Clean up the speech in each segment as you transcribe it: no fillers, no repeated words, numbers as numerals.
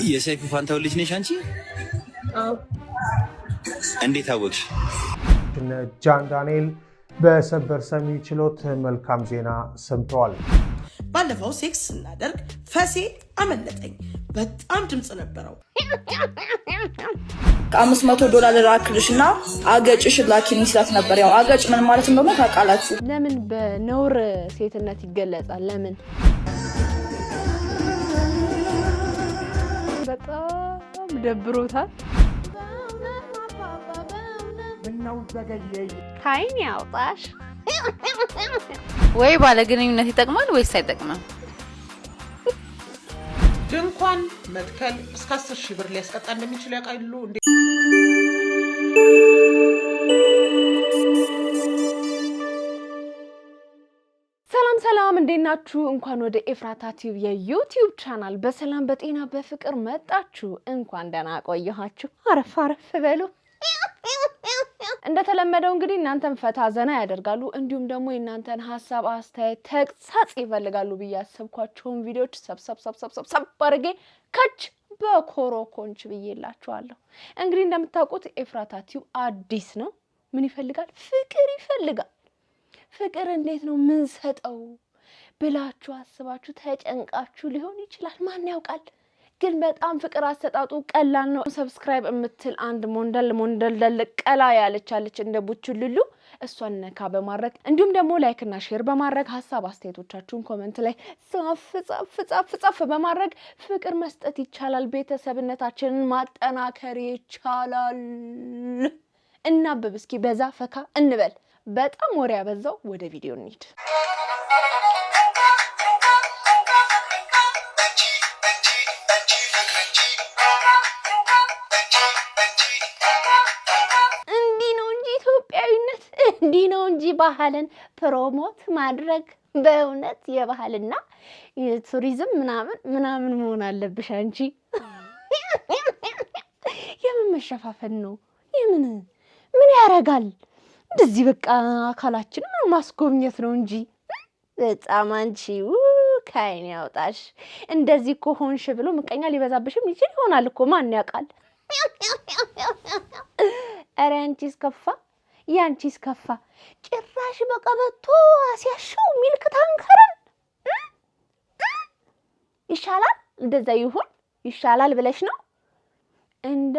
የሰይፉ ፋንታው ልጅ ነሽ አንቺ? እንዴት አወቅሽ? ጃን ዳንኤል በሰበር ሰሚ ችሎት መልካም ዜና ሰምተዋል። ባለፈው ሴክስ ስናደርግ ፈሴ አመለጠኝ። በጣም ድምጽ ነበረው። $500 ላክልሽና አገጭሽ ላኪኒ ሲላት ነበር። ያው አገጭ ምን ማለት እንደሆነ ታውቃላችሁ? ለምን በነውር ሴትነት ይገለጻል? ለምን በጣም ደብሮታል። ካይን ያውጣሽ። ወይ ባለ ግንኙነት ይጠቅማል ወይስ አይጠቅምም? ድንኳን መትከል እስከ 10,000 ብር ሊያስቀጣ እንደሚችል ያውቃሉ እንዴ? ሰላም እንዴት ናችሁ? እንኳን ወደ ኤፍራታ ቲዩብ የዩቲዩብ ቻናል በሰላም በጤና በፍቅር መጣችሁ። እንኳን ደህና ቆያችሁ። አረፍ በሉ። እንደተለመደው እንግዲህ እናንተን ፈታ ዘና ያደርጋሉ እንዲሁም ደግሞ እናንተን ሐሳብ አስተያየት ተግሳጽ ይፈልጋሉ ብያሰብኳቸውን ቪዲዮዎች ሰብሰብ አድርጌ ከች በኮሮኮንች ብዬላችኋለሁ። እንግዲህ እንደምታውቁት ኤፍራታ ቲዩብ አዲስ ነው። ምን ይፈልጋል? ፍቅር ይፈልጋል። ፍቅር እንዴት ነው ምን ሰጠው ብላችሁ አስባችሁ ተጨንቃችሁ ሊሆን ይችላል። ማን ያውቃል? ግን በጣም ፍቅር አሰጣጡ ቀላል ነው። ሰብስክራይብ የምትል አንድ ሞንደል ቀላ ያለች እንደ ቡችልሉ እሷን ነካ በማድረግ እንዲሁም ደግሞ ላይክ እና ሼር በማድረግ ሐሳብ አስተያየቶቻችሁን ኮሜንት ላይ ጻፍ በማድረግ ፍቅር መስጠት ይቻላል። ቤተሰብነታችንን ማጠናከር ይቻላል። እናብብ እስኪ በዛ ፈካ እንበል። በጣም ወሬ ያበዛው፣ ወደ ቪዲዮ እንሂድ። እንዲህ ነው እንጂ ባህልን ፕሮሞት ማድረግ በእውነት የባህልና የቱሪዝም ምናምን መሆን አለብሽ አንቺ። የምን መሸፋፈን ነው? ምን ያረጋል? እንደዚህ በቃ አካላችንን ማስጎብኘት ነው እንጂ በጣም አንቺ ካይን ያውጣሽ። እንደዚህ እኮ ሆንሽ ብሎ ምቀኛ ሊበዛብሽም ይችል ይሆናል እኮ ማን ያውቃል? ኧረ አንቺስ ከፋ፣ ያንቺስ ከፋ። ጭራሽ በቀበቶ አስያሽው ሚልክ ታንከረን ይሻላል። እንደዛ ይሁን ይሻላል ብለሽ ነው? እንደ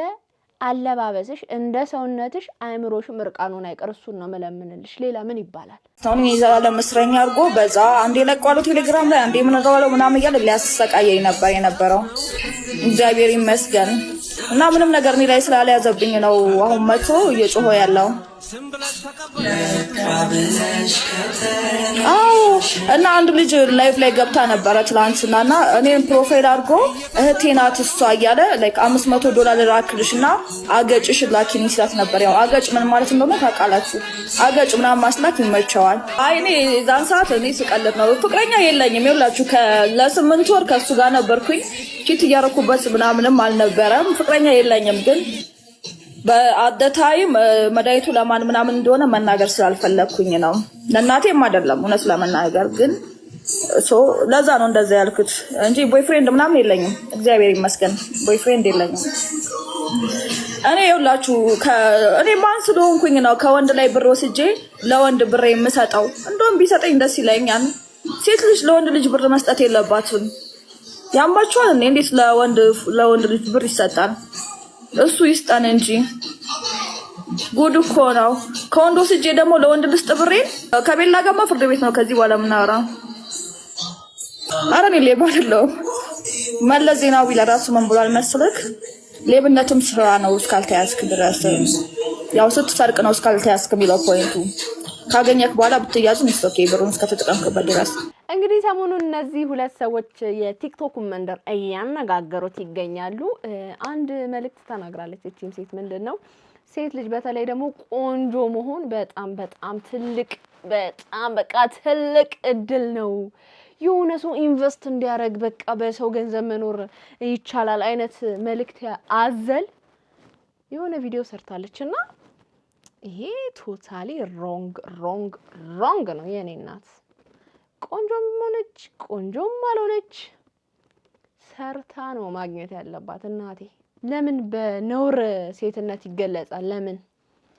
አለባበስሽ እንደ ሰውነትሽ አይምሮሽ ምርቃኑን አይቀርሱን ነው መለምንልሽ። ሌላ ምን ይባላል? አሁን ይዛላ መስረኛ አርጎ በዛ አንዴ ለቋሉ ቴሌግራም ላይ አንዴ ምን ጋዋለው ምናምን እያለ ሊያሰቃየኝ ነበር የነበረው። እግዚአብሔር ይመስገን እና ምንም ነገር እኔ ላይ ስላልያዘብኝ ነው አሁን መጥቶ እየጮኸ ያለው። እና አንድ ልጅ ላይቭ ላይ ገብታ ነበረ ትላንትናና እኔን ፕሮፋይል አድርጎ እህቴ ናት እሷ እያለ ላይክ $500 ላክልሽና አገጭሽ ላኪኒ ሲላት ነበር። ያው አገጭ ምን ማለት እንደሆነ ታውቃላችሁ? አገጭ ምናምን ማስላት ይመቸዋል። አይ እኔ ዛን ሰዓት እኔ ስቀልድ ነው። ፍቅረኛ የለኝም። ይኸውላችሁ ለ8 ወር ከሱ ጋር ነበርኩኝ። ቺት እያረኩበት ምናምንም አልነበረም። ፍቅረኛ የለኝም። ግን በአደታይም መዳይቱ ለማን ምናምን እንደሆነ መናገር ስላልፈለኩኝ ነው። ለእናቴም አይደለም እውነት ለመናገር ግን ለዛ ነው እንደዛ ያልኩት እንጂ ቦይፍሬንድ ምናምን የለኝም። እግዚአብሔር ይመስገን ቦይፍሬንድ የለኝም። እኔ ይኸውላችሁ እኔ ማን ስለሆንኩኝ ነው ከወንድ ላይ ብር ወስጄ ለወንድ ብር የምሰጠው? እንደውም ቢሰጠኝ ደስ ይለኛል። ሴት ልጅ ለወንድ ልጅ ብር መስጠት የለባትም። ያማችኋል እንዴ? እንዴት ለወንድ ልጅ ብር ይሰጣል? እሱ ይስጠን እንጂ ጉድ እኮ ነው። ከወንድ ወስጄ ደግሞ ለወንድ ልስጥ ብሬን? ከቤላ ጋማ ፍርድ ቤት ነው ከዚህ በኋላ የምናወራው። ኧረ እኔ ሌባ አይደለሁም። መለስ ዜናዊ ለራሱ ምን ብሏል መሰለክ? ሌብነትም ስራ ነው እስካልተያዝክ ድረስ። ያው ስትሰርቅ ነው እስካልተያዝክ የሚለው ፖይንቱ። ካገኘክ በኋላ ብትያዙ ኦኬ ብሩን እስከተጠቀምክበት ድረስ። እንግዲህ ሰሞኑን እነዚህ ሁለት ሰዎች የቲክቶክ መንደር እያነጋገሩት ይገኛሉ። አንድ መልእክት ተናግራለች እቺም ሴት። ምንድነው? ሴት ልጅ በተለይ ደግሞ ቆንጆ መሆን በጣም ትልቅ ትልቅ እድል ነው። የሆነ ሰው ኢንቨስት እንዲያደርግ በቃ በሰው ገንዘብ መኖር ይቻላል አይነት መልእክት አዘል የሆነ ቪዲዮ ሰርታለችና ይሄ ቶታሊ ሮንግ ነው የኔ እናት። ቆንጆም ሆነች ቆንጆም አልሆነች ሰርታ ነው ማግኘት ያለባት እናቴ ለምን በነውር ሴትነት ይገለጻል ለምን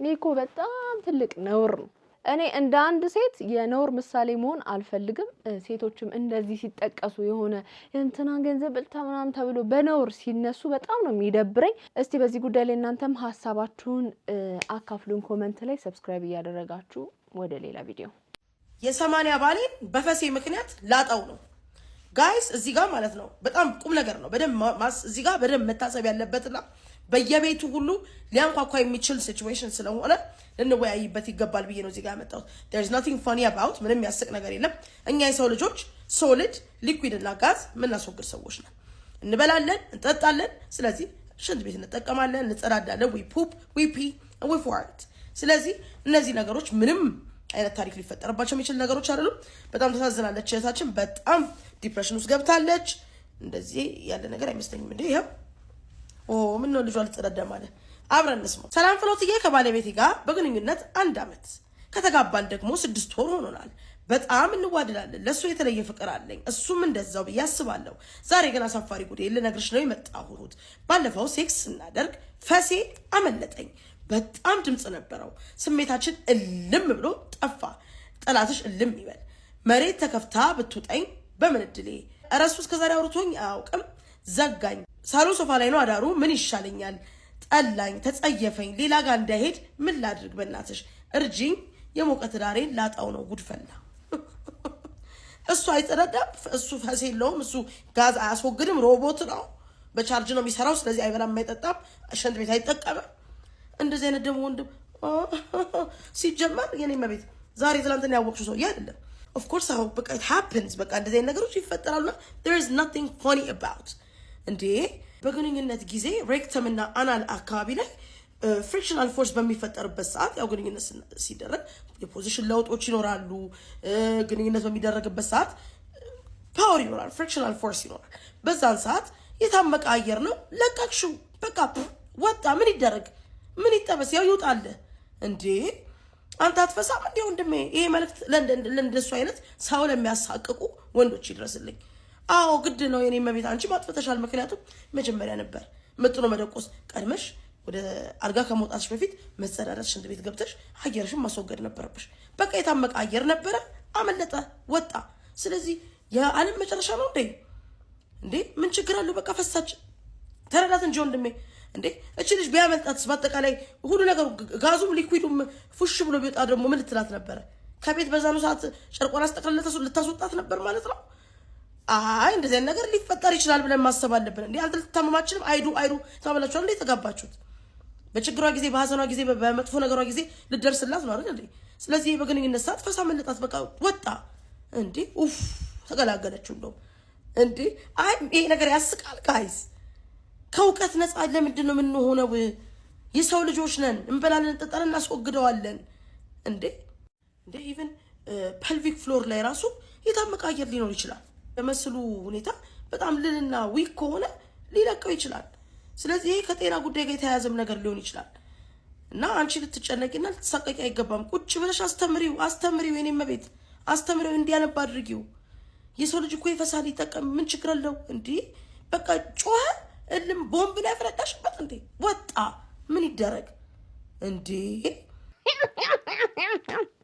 እኮ በጣም ትልቅ ነውር ነው እኔ እንደ አንድ ሴት የነውር ምሳሌ መሆን አልፈልግም ሴቶችም እንደዚህ ሲጠቀሱ የሆነ እንትና ገንዘብ ልታምናም ተብሎ በነውር ሲነሱ በጣም ነው የሚደብረኝ እስቲ በዚህ ጉዳይ ላይ እናንተም ሐሳባችሁን አካፍሉን ኮሜንት ላይ ሰብስክራይብ ያደረጋችሁ ወደ ሌላ ቪዲዮ የ80 ባሌን በፈሴ ምክንያት ላጣው ነው ጋይስ እዚህ ጋር ማለት ነው በጣም ቁም ነገር ነው በደም እዚህ ጋር በደም መታሰብ ያለበትና በየቤቱ ሁሉ ሊያንኳኳ የሚችል ሲቹዌሽን ስለሆነ ልንወያይበት ይገባል ብዬ ነው እዚህ ጋር መጣው there is nothing funny about ምንም ያስቅ ነገር የለም እኛ የሰው ልጆች ሶሊድ ሊኩዊድ እና ጋዝ ምናስወግድ ሰዎች ነን እንበላለን እንጠጣለን ስለዚህ ሽንት ቤት እንጠቀማለን እንጸዳዳለን we poop we pee and we fart ስለዚህ እነዚህ ነገሮች ምንም አይነት ታሪክ ሊፈጠርባቸው የሚችል ነገሮች አይደሉም በጣም ተሳዝናለች እህታችን በጣም ዲፕሬሽን ውስጥ ገብታለች እንደዚህ ያለ ነገር አይመስለኝም እንዴ ይሄው ምን ነው ልጇ ልትረዳ ማለት አብረን እንስማው ሰላም ፍሎትዬ ከባለቤቴ ጋር በግንኙነት 1 አመት ከተጋባን ደግሞ 6 ወር ሆኖናል በጣም እንዋደዳለን ለሱ የተለየ ፍቅር አለኝ እሱም እንደዛው በያስባለሁ ዛሬ ግን አሳፋሪ ጉዳይ ልነግርሽ ነው የመጣሁት ባለፈው ሴክስ እናደርግ ፈሴ አመለጠኝ በጣም ድምጽ ነበረው ስሜታችን እልም ብሎ ጠፋ ጠላትሽ እልም ይበል መሬት ተከፍታ ብትውጠኝ በምን እድሌ እረሱ እስከዛሬ አውርቶኝ አያውቅም ዘጋኝ ሳሎን ሶፋ ላይ ነው አዳሩ ምን ይሻለኛል ጠላኝ ተጸየፈኝ ሌላ ጋር እንዳይሄድ ምን ላድርግ በእናትሽ እርጂኝ የሞቀት ዳሬን ላጣው ነው ጉድፈላ እሱ አይጸዳዳም እሱ ፈሴ የለውም እሱ ጋዝ አያስወግድም ሮቦት ነው በቻርጅ ነው የሚሰራው ስለዚህ አይበላም አይጠጣም ሽንት ቤት አይጠቀምም እንደዚህ አይነት ደግሞ ወንድም ሲጀመር የኔ መቤት ዛሬ ትላንትና ያወቅሽው ሰው አይደለም of course how በቃ it happens በቃ እንደዚህ ነገሮች ይፈጠራሉና there is nothing funny about እንዴ በግንኙነት ጊዜ ሬክተም እና አናል አካባቢ ላይ ፍሪክሽናል ፎርስ በሚፈጠርበት ሰዓት ያው ግንኙነት ሲደረግ የፖዚሽን ለውጦች ይኖራሉ ግንኙነት በሚደረግበት ሰዓት ፓወር ይኖራል ፍሪክሽናል ፎርስ ይኖራል በዛን ሰዓት የታመቀ አየር ነው ለቀቅሽው በቃ ወጣ ምን ይደረግ ምን ይጠበስ ያው ይውጣል እንዴ አንተ አትፈሳም እንዴ ወንድሜ ይሄ መልእክት ለእንደሱ አይነት ሰው ለሚያሳቅቁ ወንዶች ይድረስልኝ አዎ ግድ ነው የኔ መቤት አንቺ ማጥፈተሻል ምክንያቱም መጀመሪያ ነበር መጥኖ መደቆስ ቀድመሽ ወደ አልጋ ከመውጣትሽ በፊት መጸዳዳት ሽንት ቤት ገብተሽ አየርሽን ማስወገድ ነበረብሽ በቃ የታመቀ አየር ነበረ አመለጠ ወጣ ስለዚህ የዓለም መጨረሻ ነው እንዴ ምን ችግር አለው በቃ ፈሳች ተረዳት እንጂ ወንድሜ እንዴ እቺ ልጅ ቢያመልጣትስ በአጠቃላይ ሁሉ ነገር ጋዙም ሊኩዊዱም ፉሽ ብሎ ቢወጣ ደግሞ ምን ልትላት ነበር ከቤት በዛኑ ሰዓት ጨርቆን አስጠቅልለተሱ ልታስወጣት ነበር ማለት ነው አይ እንደዚህ ነገር ሊፈጠር ይችላል ብለን ማሰብ አለብን እንዴ አንተ ልትታመማችንም አይዱ ተባላችሁ እንዴ ተጋባችሁት በችግሯ ጊዜ በሐዘኗ ጊዜ በመጥፎ ነገሯ ጊዜ ልደርስላት ነው አይደል እንዴ ስለዚህ በግንኙነት ሰዓት ፈሳ መለጣት በቃ ወጣ እንዴ ኡፍ ተገላገለችው እንደው እንዴ አይ ይሄ ነገር ያስቃል ጋይስ ከውቀት ነፃ ለምንድነው ምን ሆነው የሰው ልጆች ነን እንበላለን እንጠጣለን እናስወግደዋለን እንዴ ኢቭን ፐልቪክ ፍሎር ላይ ራሱ የታመቀ አየር ሊኖር ይችላል በመስሉ ሁኔታ በጣም ልልና ዊክ ከሆነ ሊለቀው ይችላል ስለዚህ ይሄ ከጤና ጉዳይ ጋር የተያያዘም ነገር ሊሆን ይችላል እና አንቺ ልትጨነቂና ልትሳቀቂ አይገባም ቁጭ ብለሽ አስተምሪው የኔ መቤት አስተምሪው እንዲያነባ አድርጊው የሰው ልጅ እኮ ይፈሳል ይጠቀም ምን ችግር አለው እንዴ በቃ ጮኸ እልም ቦምብ ላይ ፈረዳሽበት እንዴ ወጣ ምን ይደረግ እንዴ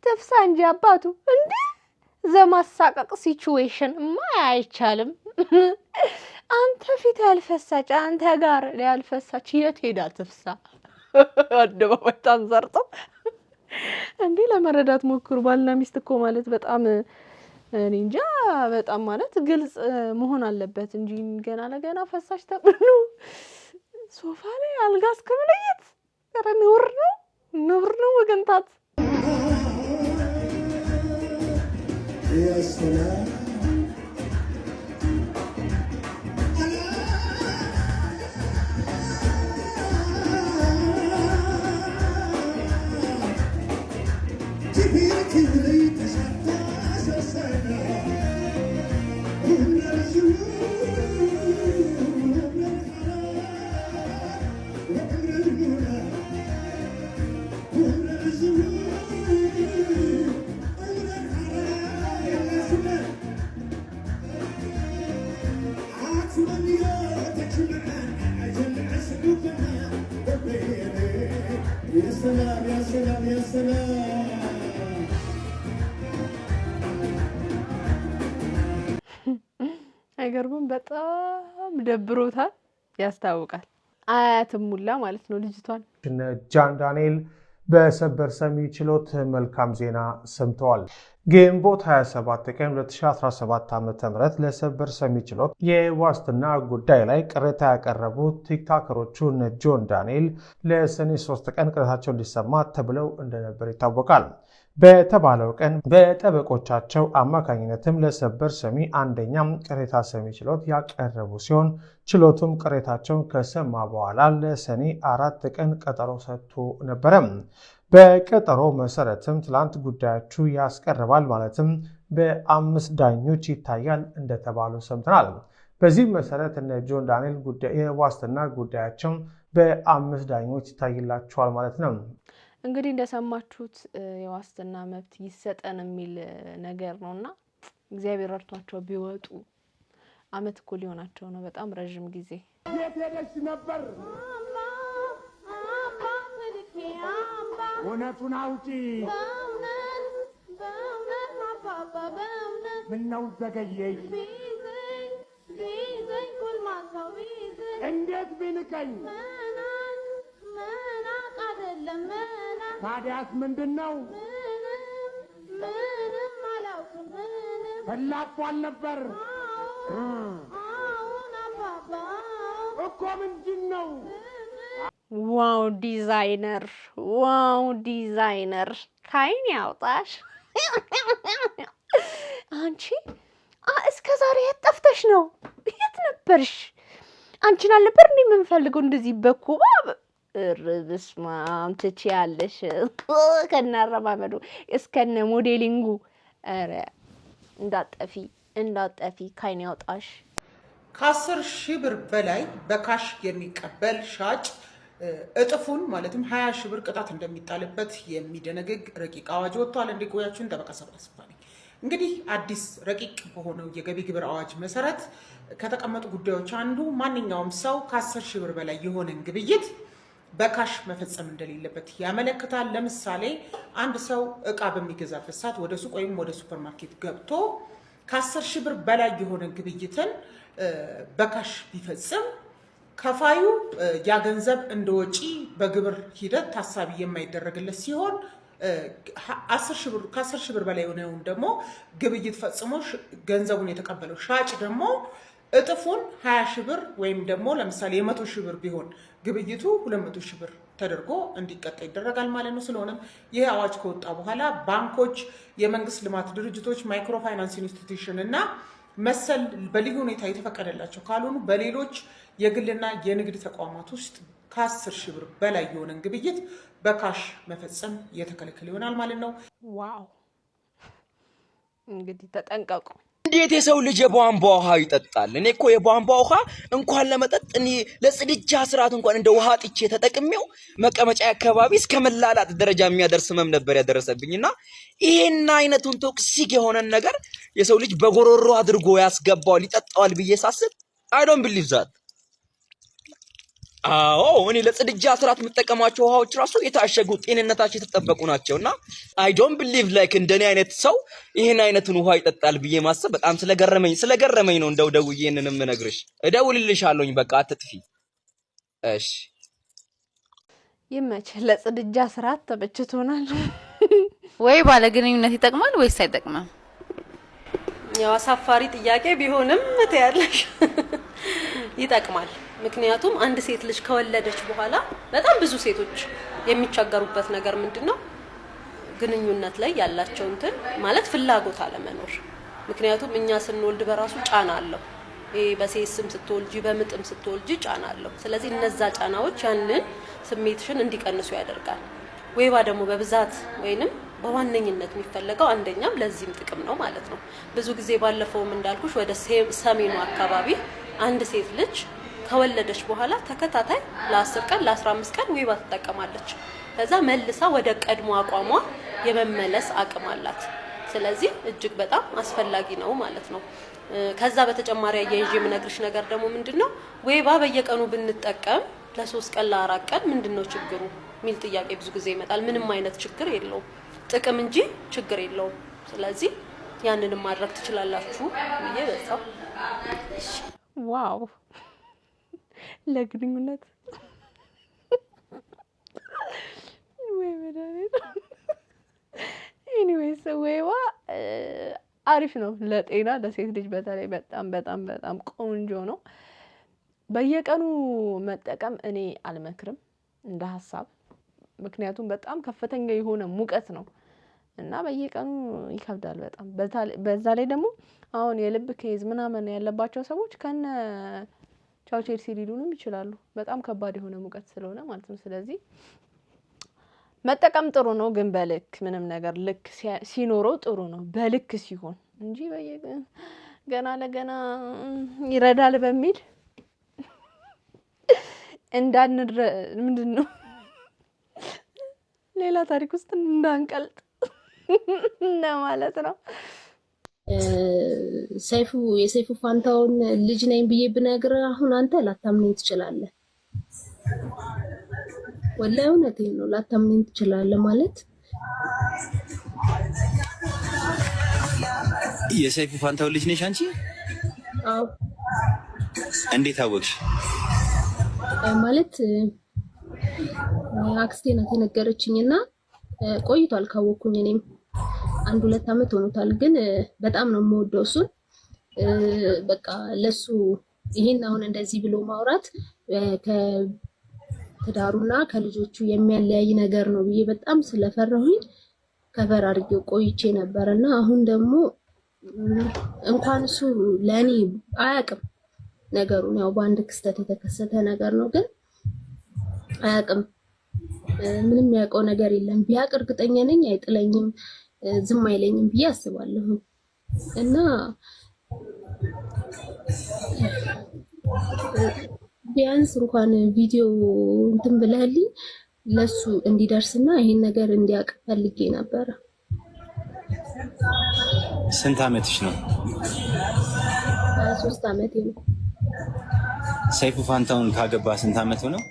ተፍሳ እንጂ አባቱ እንዴ ዘማሳቀቅ ሲቹዌሽን አይቻልም አንተ ፊት ያልፈሳች አንተ ጋር ያልፈሳች የት ሄዳ ተፍሳ አደባባይ ታንዘርጦ እንዴ ለመረዳት ሞክሩ ባልና ሚስት እኮ ማለት በጣም እኔ እንጃ በጣም ማለት ግልጽ መሆን አለበት እንጂ ገና ለገና ፈሳሽ ተብሎ ሶፋ ላይ አልጋ እስከመለየት ኧረ ነውር ነው ወገንታት አይገርምም? በጣም ደብሮታል፣ ያስታውቃል። አያትም ሙላ ማለት ነው ልጅቷን። ጃን ዳንኤል በሰበር ሰሚ ችሎት መልካም ዜና ሰምተዋል። ግንቦት 27 ቀን 2017 ዓ.ም ለሰበር ሰሚ ችሎት የዋስትና ጉዳይ ላይ ቅሬታ ያቀረቡት ቲክቶከሮቹ ጆን ዳንኤል ለሰኔ 3 ቀን ቅሬታቸው እንዲሰማ ተብለው እንደነበር ይታወቃል። በተባለው ቀን በጠበቆቻቸው አማካኝነትም ለሰበር ሰሚ አንደኛም ቅሬታ ሰሚ ችሎት ያቀረቡ ሲሆን ችሎቱም ቅሬታቸውን ከሰማ በኋላ ለሰኔ 4 ቀን ቀጠሮ ሰጥቶ ነበረ። በቀጠሮ መሰረትም ትላንት ጉዳያችሁ ያስቀርባል ማለትም በ5 ዳኞች ይታያል እንደተባሉ ሰምተናል። በዚህ መሰረት እነ ጆን ዳንኤል የዋስትና ጉዳያቸው በ5 ዳኞች ይታይላቸዋል ማለት ነው። እንግዲህ እንደሰማችሁት የዋስትና መብት ይሰጠን የሚል ነገር ነውና እግዚአብሔር ረድቷቸው ቢወጡ አመት እኮ ሊሆናቸው ነው። በጣም ረጅም ጊዜ የት ሄደሽ ነበር? እውነቱን አውጪ። ምነው ዘገየሽ? እንዴት ቢንቀኝ? ታዲያስ ምንድን ነው? ፈላፏል ነበር እኮ ምንድን ነው? ዋው ዲዛይነር፣ ዋው ዲዛይነር፣ ካይን ያውጣሽ አንቺ። እስከ ዛሬ የት ጠፍተሽ ነው? የት ነበርሽ? አንቺን አልነበር እንዴ የምንፈልገው እንደዚህ በኩባ? በስማም ትችያለሽ፣ ከናረማመዱ እስከነ ሞዴሊንጉ። ኧረ እንዳጠፊ ካይን ያውጣሽ። ከ10 ሺህ ብር በላይ በካሽ የሚቀበል ሻጭ እጥፉን ማለትም 20 ሺህ ብር ቅጣት እንደሚጣልበት የሚደነግግ ረቂቅ አዋጅ ወጥቷል። እንዲቆያችሁን ጠበቃ ሰብራ ስፋኔ። እንግዲህ አዲስ ረቂቅ በሆነው የገቢ ግብር አዋጅ መሰረት ከተቀመጡ ጉዳዮች አንዱ ማንኛውም ሰው ከ10 ሺህ ብር በላይ የሆነን ግብይት በካሽ መፈጸም እንደሌለበት ያመለክታል። ለምሳሌ አንድ ሰው እቃ በሚገዛበት ሰዓት ወደ ሱቅ ወይም ወደ ሱፐርማርኬት ገብቶ ከ10 ሺህ ብር በላይ የሆነ ግብይትን በካሽ ቢፈጽም ከፋዩ ያ ገንዘብ እንደ ወጪ በግብር ሂደት ታሳቢ የማይደረግለት ሲሆን ከ10 ሺህ ብር በላይ የሆነውን ደግሞ ግብይት ፈጽሞ ገንዘቡን የተቀበለው ሻጭ ደግሞ እጥፉን 20 ሺህ ብር ወይም ደግሞ ለምሳሌ የ100 ሺህ ብር ቢሆን ግብይቱ 200 ሺህ ብር ተደርጎ እንዲቀጣ ይደረጋል ማለት ነው። ስለሆነም ይህ አዋጅ ከወጣ በኋላ ባንኮች፣ የመንግስት ልማት ድርጅቶች፣ ማይክሮ ፋይናንስ ኢንስቲትዩሽን እና መሰል በልዩ ሁኔታ የተፈቀደላቸው ካልሆኑ በሌሎች የግልና የንግድ ተቋማት ውስጥ ከ10 ሺህ ብር በላይ የሆነን ግብይት በካሽ መፈጸም የተከለከለ ይሆናል ማለት ነው። ዋው! እንግዲህ ተጠንቀቁ። እንዴት የሰው ልጅ የቧንቧ ውሃ ይጠጣል? እኔ እኮ የቧንቧ ውሃ እንኳን ለመጠጥ እኔ ለጽድጃ ስርዓት እንኳን እንደ ውሃ ጥቼ ተጠቅሜው መቀመጫ አካባቢ እስከ መላላት ደረጃ የሚያደርስ ህመም ነበር ያደረሰብኝና ይሄን አይነቱን ቶክሲክ የሆነን ነገር የሰው ልጅ በጎሮሮ አድርጎ ያስገባዋል ይጠጣዋል ብዬ ሳስብ I don't believe that። አዎ እኔ ለጽድጃ ስርዓት የምጠቀማቸው ውሃዎች ራሱ የታሸጉ ጤንነታቸው የተጠበቁ ናቸውና I don't believe like እንደኔ አይነት ሰው ይሄን አይነቱን ውሃ ይጠጣል ብዬ ማሰብ በጣም ስለገረመኝ ነው። እንደው ደውዬ እነንም ነግርሽ እደውልልሻለሁኝ። በቃ አትጥፊ እሺ። ይመች። ለጽድጃ ስርዓት ተበችቶናል። ወይ ባለግንኙነት ይጠቅማል ወይስ አይጠቅምም? ያው አሳፋሪ ጥያቄ ቢሆንም ትያለሽ ይጠቅማል። ምክንያቱም አንድ ሴት ልጅ ከወለደች በኋላ በጣም ብዙ ሴቶች የሚቸገሩበት ነገር ምንድነው? ግንኙነት ላይ ያላቸው እንትን ማለት ፍላጎት አለመኖር። ምክንያቱም እኛ ስንወልድ በራሱ ጫና አለው። በሴስም ስትወልጂ በምጥም ስትወልጂ ጫና አለው። ስለዚህ እነዛ ጫናዎች ያንን ስሜትሽን እንዲቀንሱ ያደርጋል። ወይባ ደግሞ በብዛት ወይንም በዋነኝነት የሚፈልገው አንደኛም ለዚህም ጥቅም ነው ማለት ነው። ብዙ ጊዜ ባለፈውም እንዳልኩሽ ወደ ሰሜኑ አካባቢ አንድ ሴት ልጅ ከወለደች በኋላ ተከታታይ ለ10 ቀን ለ15 ቀን ወይባ ትጠቀማለች። ከዛ መልሳ ወደ ቀድሞ አቋሟ የመመለስ አቅም አላት። ስለዚህ እጅግ በጣም አስፈላጊ ነው ማለት ነው። ከዛ በተጨማሪ የይዤ የምነግርሽ ነገር ደግሞ ምንድነው? ወይባ በየቀኑ ብንጠቀም ለ3 ቀን ለ4 ቀን ምንድነው ችግሩ ሚል ጥያቄ ብዙ ጊዜ ይመጣል። ምንም አይነት ችግር የለውም ጥቅም እንጂ ችግር የለውም። ስለዚህ ያንንም ማድረግ ትችላላችሁ ብዬ በዛው። ዋው ለግንኙነት ወይ መድኃኒት ኤኒዌይስ ወይዋ አሪፍ ነው ለጤና ለሴት ልጅ በተለይ በጣም በጣም በጣም ቆንጆ ነው። በየቀኑ መጠቀም እኔ አልመክርም እንደ ሐሳብ፣ ምክንያቱም በጣም ከፍተኛ የሆነ ሙቀት ነው እና በየቀኑ ይከብዳል በጣም። በዛ ላይ ደግሞ አሁን የልብ ኬዝ ምናምን ያለባቸው ሰዎች ከነ ቻው ቼልሲ ሊሉንም ይችላሉ። በጣም ከባድ የሆነ ሙቀት ስለሆነ ማለት ነው። ስለዚህ መጠቀም ጥሩ ነው፣ ግን በልክ ምንም ነገር ልክ ሲኖረው ጥሩ ነው በልክ ሲሆን እንጂ ገና ለገና ይረዳል በሚል ምንድነው ሌላ ታሪክ ውስጥ እንዳንቀልጥ ማለት ነው። የሰይፉ ፋንታውን ልጅ ነኝ ብዬ ብነግር አሁን አንተ ላታምነኝ ትችላለህ። ወላሂ እውነቴን ነው፣ ላታምነኝ ትችላለህ። ማለት የሰይፉ ፋንታውን ልጅ ነሽ አንቺ? አዎ። እንዴት አወቅሽ? ማለት አክስቴ ናት የነገረችኝና ቆይቷል ካወኩኝ። እኔም 1-2 አመት ሆኖታል። ግን በጣም ነው የምወደው እሱን። በቃ ለሱ ይሄን አሁን እንደዚህ ብሎ ማውራት ከትዳሩና ከልጆቹ የሚያለያይ ነገር ነው ብዬ በጣም ስለፈራሁኝ ከፈር አድርጌው ቆይቼ ነበርና አሁን ደግሞ እንኳን እሱ ለኔ አያውቅም ነገሩን። ያው በአንድ ክስተት የተከሰተ ነገር ነው፣ ግን አያውቅም። ምንም ያውቀው ነገር የለም። ቢያውቅ እርግጠኛ ነኝ አይጥለኝም፣ ዝም አይለኝም ብዬ አስባለሁ። እና ቢያንስ እንኳን ቪዲዮ እንትን ብለህልኝ ለሱ እንዲደርስና ይሄን ነገር እንዲያውቅ ፈልጌ ነበረ። ስንት አመትሽ ነው? 23 አመቴ ነው። ሰይፉ ፋንታውን ካገባ ስንት አመት ሆነው?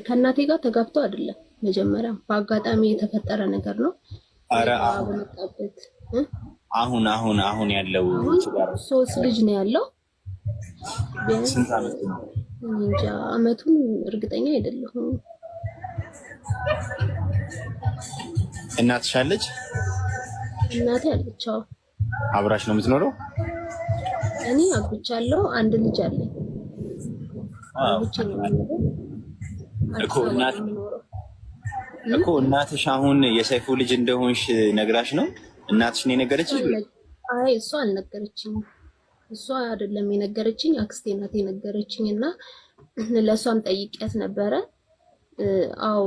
ከእናቴ ጋር ተጋብቶ አይደለም፣ መጀመሪያ በአጋጣሚ የተፈጠረ ነገር ነው። አረ በመጣበት አሁን ያለው 3 ልጅ ነው ያለው። ስንት አመት ነው? እንጃ አመቱን እርግጠኛ አይደለሁም። እናትሽ አለች? እናቴ አለች። አዎ። አብራሽ ነው የምትኖረው? እኔ አግብቻለሁ፣ 1 ልጅ አለኝ። እኮ እናትሽ አሁን የሰይፉ ልጅ እንደሆንሽ ነግራሽ ነው? እናትሽ ነው የነገረችሽ? አይ እሷ አልነገረችኝም። እሷ አይደለም የነገረችኝ፣ አክስቴ ናት የነገረችኝ። እና ለእሷም ጠይቂያት ነበረ። አዎ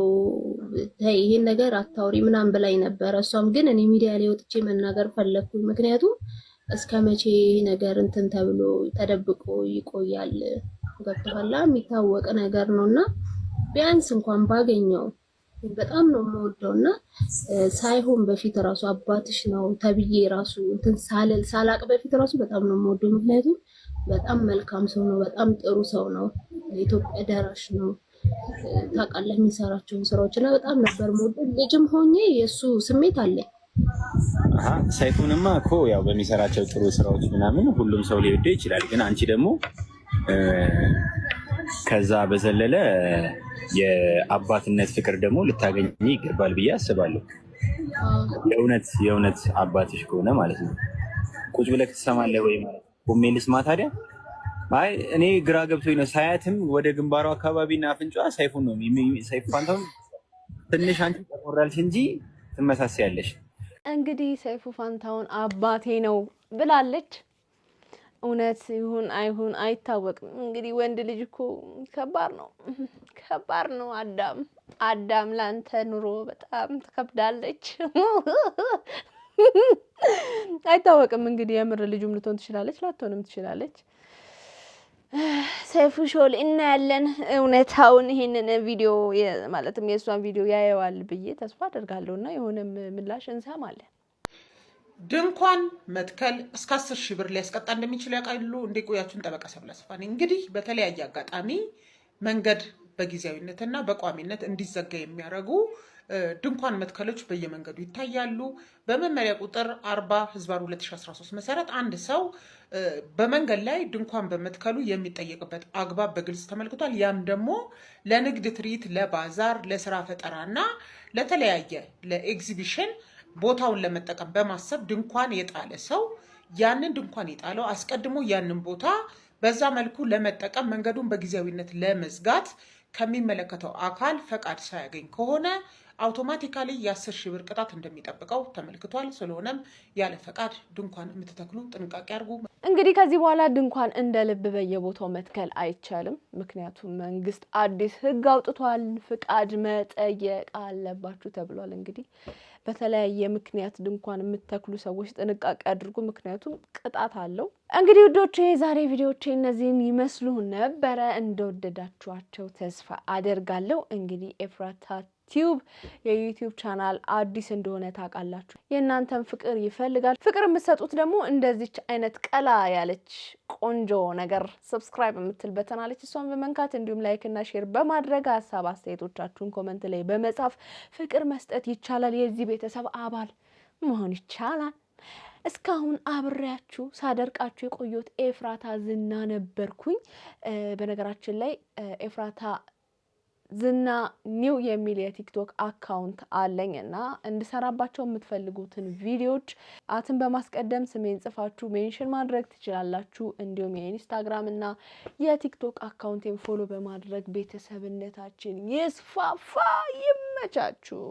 ይሄን ነገር አታውሪ ምናምን ብላኝ ነበረ። እሷም ግን እኔ ሚዲያ ላይ ወጥቼ መናገር ፈለኩኝ። ምክንያቱም እስከ መቼ ይሄ ነገር እንትን ተብሎ ተደብቆ ይቆያል? ገብቶሃል? የሚታወቅ ነገር ነውና ቢያንስ እንኳን ባገኘው በጣም ነው የምወደውና ሳይሆን በፊት ራሱ አባትሽ ነው ተብዬ ራሱ እንትን ሳላቅ በፊት ራሱ በጣም ነው የምወደው። ምክንያቱም በጣም መልካም ሰው ነው፣ በጣም ጥሩ ሰው ነው፣ ለኢትዮጵያ ደራሽ ነው። ታውቃለህ የሚሰራቸውን ስራዎችና በጣም ነበር የምወደው። ልጅም ሆኜ የእሱ ስሜት አለኝ። ሰይፉንማ እኮ ያው በሚሰራቸው ጥሩ ስራዎች ምናምን ሁሉም ሰው ሊወደው ይችላል። ግን አንቺ ደግሞ ከዛ በዘለለ የአባትነት ፍቅር ደግሞ ልታገኝ ይገባል ብዬ አስባለሁ። የእውነት አባትሽ ከሆነ ማለት ነው። ቁጭ ብለህ ትሰማለህ ወይ ማለት ቆሜ ልስማ ታዲያ? አይ እኔ ግራ ገብቶኝ ነው። ሳያትም ወደ ግንባሯ አካባቢና አፍንጫዋ ሰይፉን ነው። ሰይፉ ፋንታውን ትንሽ አንቺ ተቆራልሽ እንጂ ትመሳሰያለሽ። እንግዲህ ሰይፉ ፋንታውን አባቴ ነው ብላለች። እውነት ይሁን አይሁን አይታወቅም። እንግዲህ ወንድ ልጅ እኮ ከባድ ነው። አዳም ላንተ ኑሮ በጣም ትከብዳለች። አይታወቅም እንግዲህ የምር ልጁም ልትሆን ትችላለች፣ ላትሆንም ትችላለች። ሰይፉ ሾል እናያለን እውነታውን። ይሄንን ቪዲዮ ማለትም የእሷን ቪዲዮ ያየዋል ብዬ ተስፋ አደርጋለሁና የሆነም ምላሽ እንሰማለን። ድንኳን መትከል እስከ 10 ሺህ ብር ሊያስቀጣ እንደሚችል ያውቃሉ። እንዲቆያችሁን ጠበቃ ሰብለ አስፋ ነኝ። እንግዲህ በተለያየ አጋጣሚ መንገድ በጊዜያዊነትና በቋሚነት እንዲዘጋ የሚያደርጉ ድንኳን መትከሎች በየመንገዱ ይታያሉ። በመመሪያ ቁጥር 40/2013 መሰረት አንድ ሰው በመንገድ ላይ ድንኳን በመትከሉ የሚጠየቅበት አግባብ በግልጽ ተመልክቷል። ያም ደግሞ ለንግድ ትርኢት፣ ለባዛር፣ ለስራ ፈጠራና ለተለያየ ለኤግዚቢሽን ቦታውን ለመጠቀም በማሰብ ድንኳን የጣለ ሰው ያንን ድንኳን የጣለው አስቀድሞ ያንን ቦታ በዛ መልኩ ለመጠቀም መንገዱን በጊዜያዊነት ለመዝጋት ከሚመለከተው አካል ፈቃድ ሳያገኝ ከሆነ አውቶማቲካሊ የ10 ሺህ ብር ቅጣት እንደሚጠብቀው ተመልክቷል። ስለሆነም ያለ ፈቃድ ድንኳን የምትተክሉ ጥንቃቄ አድርጉ። እንግዲህ ከዚህ በኋላ ድንኳን እንደ ልብ በየቦታው መትከል አይቻልም። ምክንያቱም መንግስት አዲስ ህግ አውጥቷል። ፍቃድ መጠየቅ አለባችሁ ተብሏል። እንግዲህ በተለያየ ምክንያት ድንኳን የምትተክሉ ሰዎች ጥንቃቄ አድርጉ፣ ምክንያቱም ቅጣት አለው። እንግዲህ ውዶቼ የዛሬ ቪዲዮቼ እነዚህን ይመስሉ ነበረ። እንደወደዳችኋቸው ተስፋ አደርጋለሁ። እንግዲህ ኤፍራታ ቲዩብ የዩቲዩብ ቻናል አዲስ እንደሆነ ታውቃላችሁ። የእናንተን ፍቅር ይፈልጋል። ፍቅር የምትሰጡት ደግሞ እንደዚች አይነት ቀላ ያለች ቆንጆ ነገር ሰብስክራይብ የምትል በተን አለች። እሷን በመንካት እንዲሁም ላይክ እና ሼር በማድረግ ሀሳብ አስተያየቶቻችሁን ኮመንት ላይ በመጻፍ ፍቅር መስጠት ይቻላል። የዚህ ቤተሰብ አባል መሆን ይቻላል። እስካሁን አብሬያችሁ ሳደርቃችሁ የቆየሁት ኤፍራታ ዝና ነበርኩኝ። በነገራችን ላይ ኤፍራታ ዝና ኒው የሚል የቲክቶክ አካውንት አለኝ እና እንድሰራባቸው የምትፈልጉትን ቪዲዮዎች አትን በማስቀደም ስሜን ጽፋችሁ ሜንሽን ማድረግ ትችላላችሁ። እንዲሁም የኢንስታግራም እና የቲክቶክ አካውንቴን ፎሎ በማድረግ ቤተሰብነታችን ይስፋፋ። ይመቻችሁ።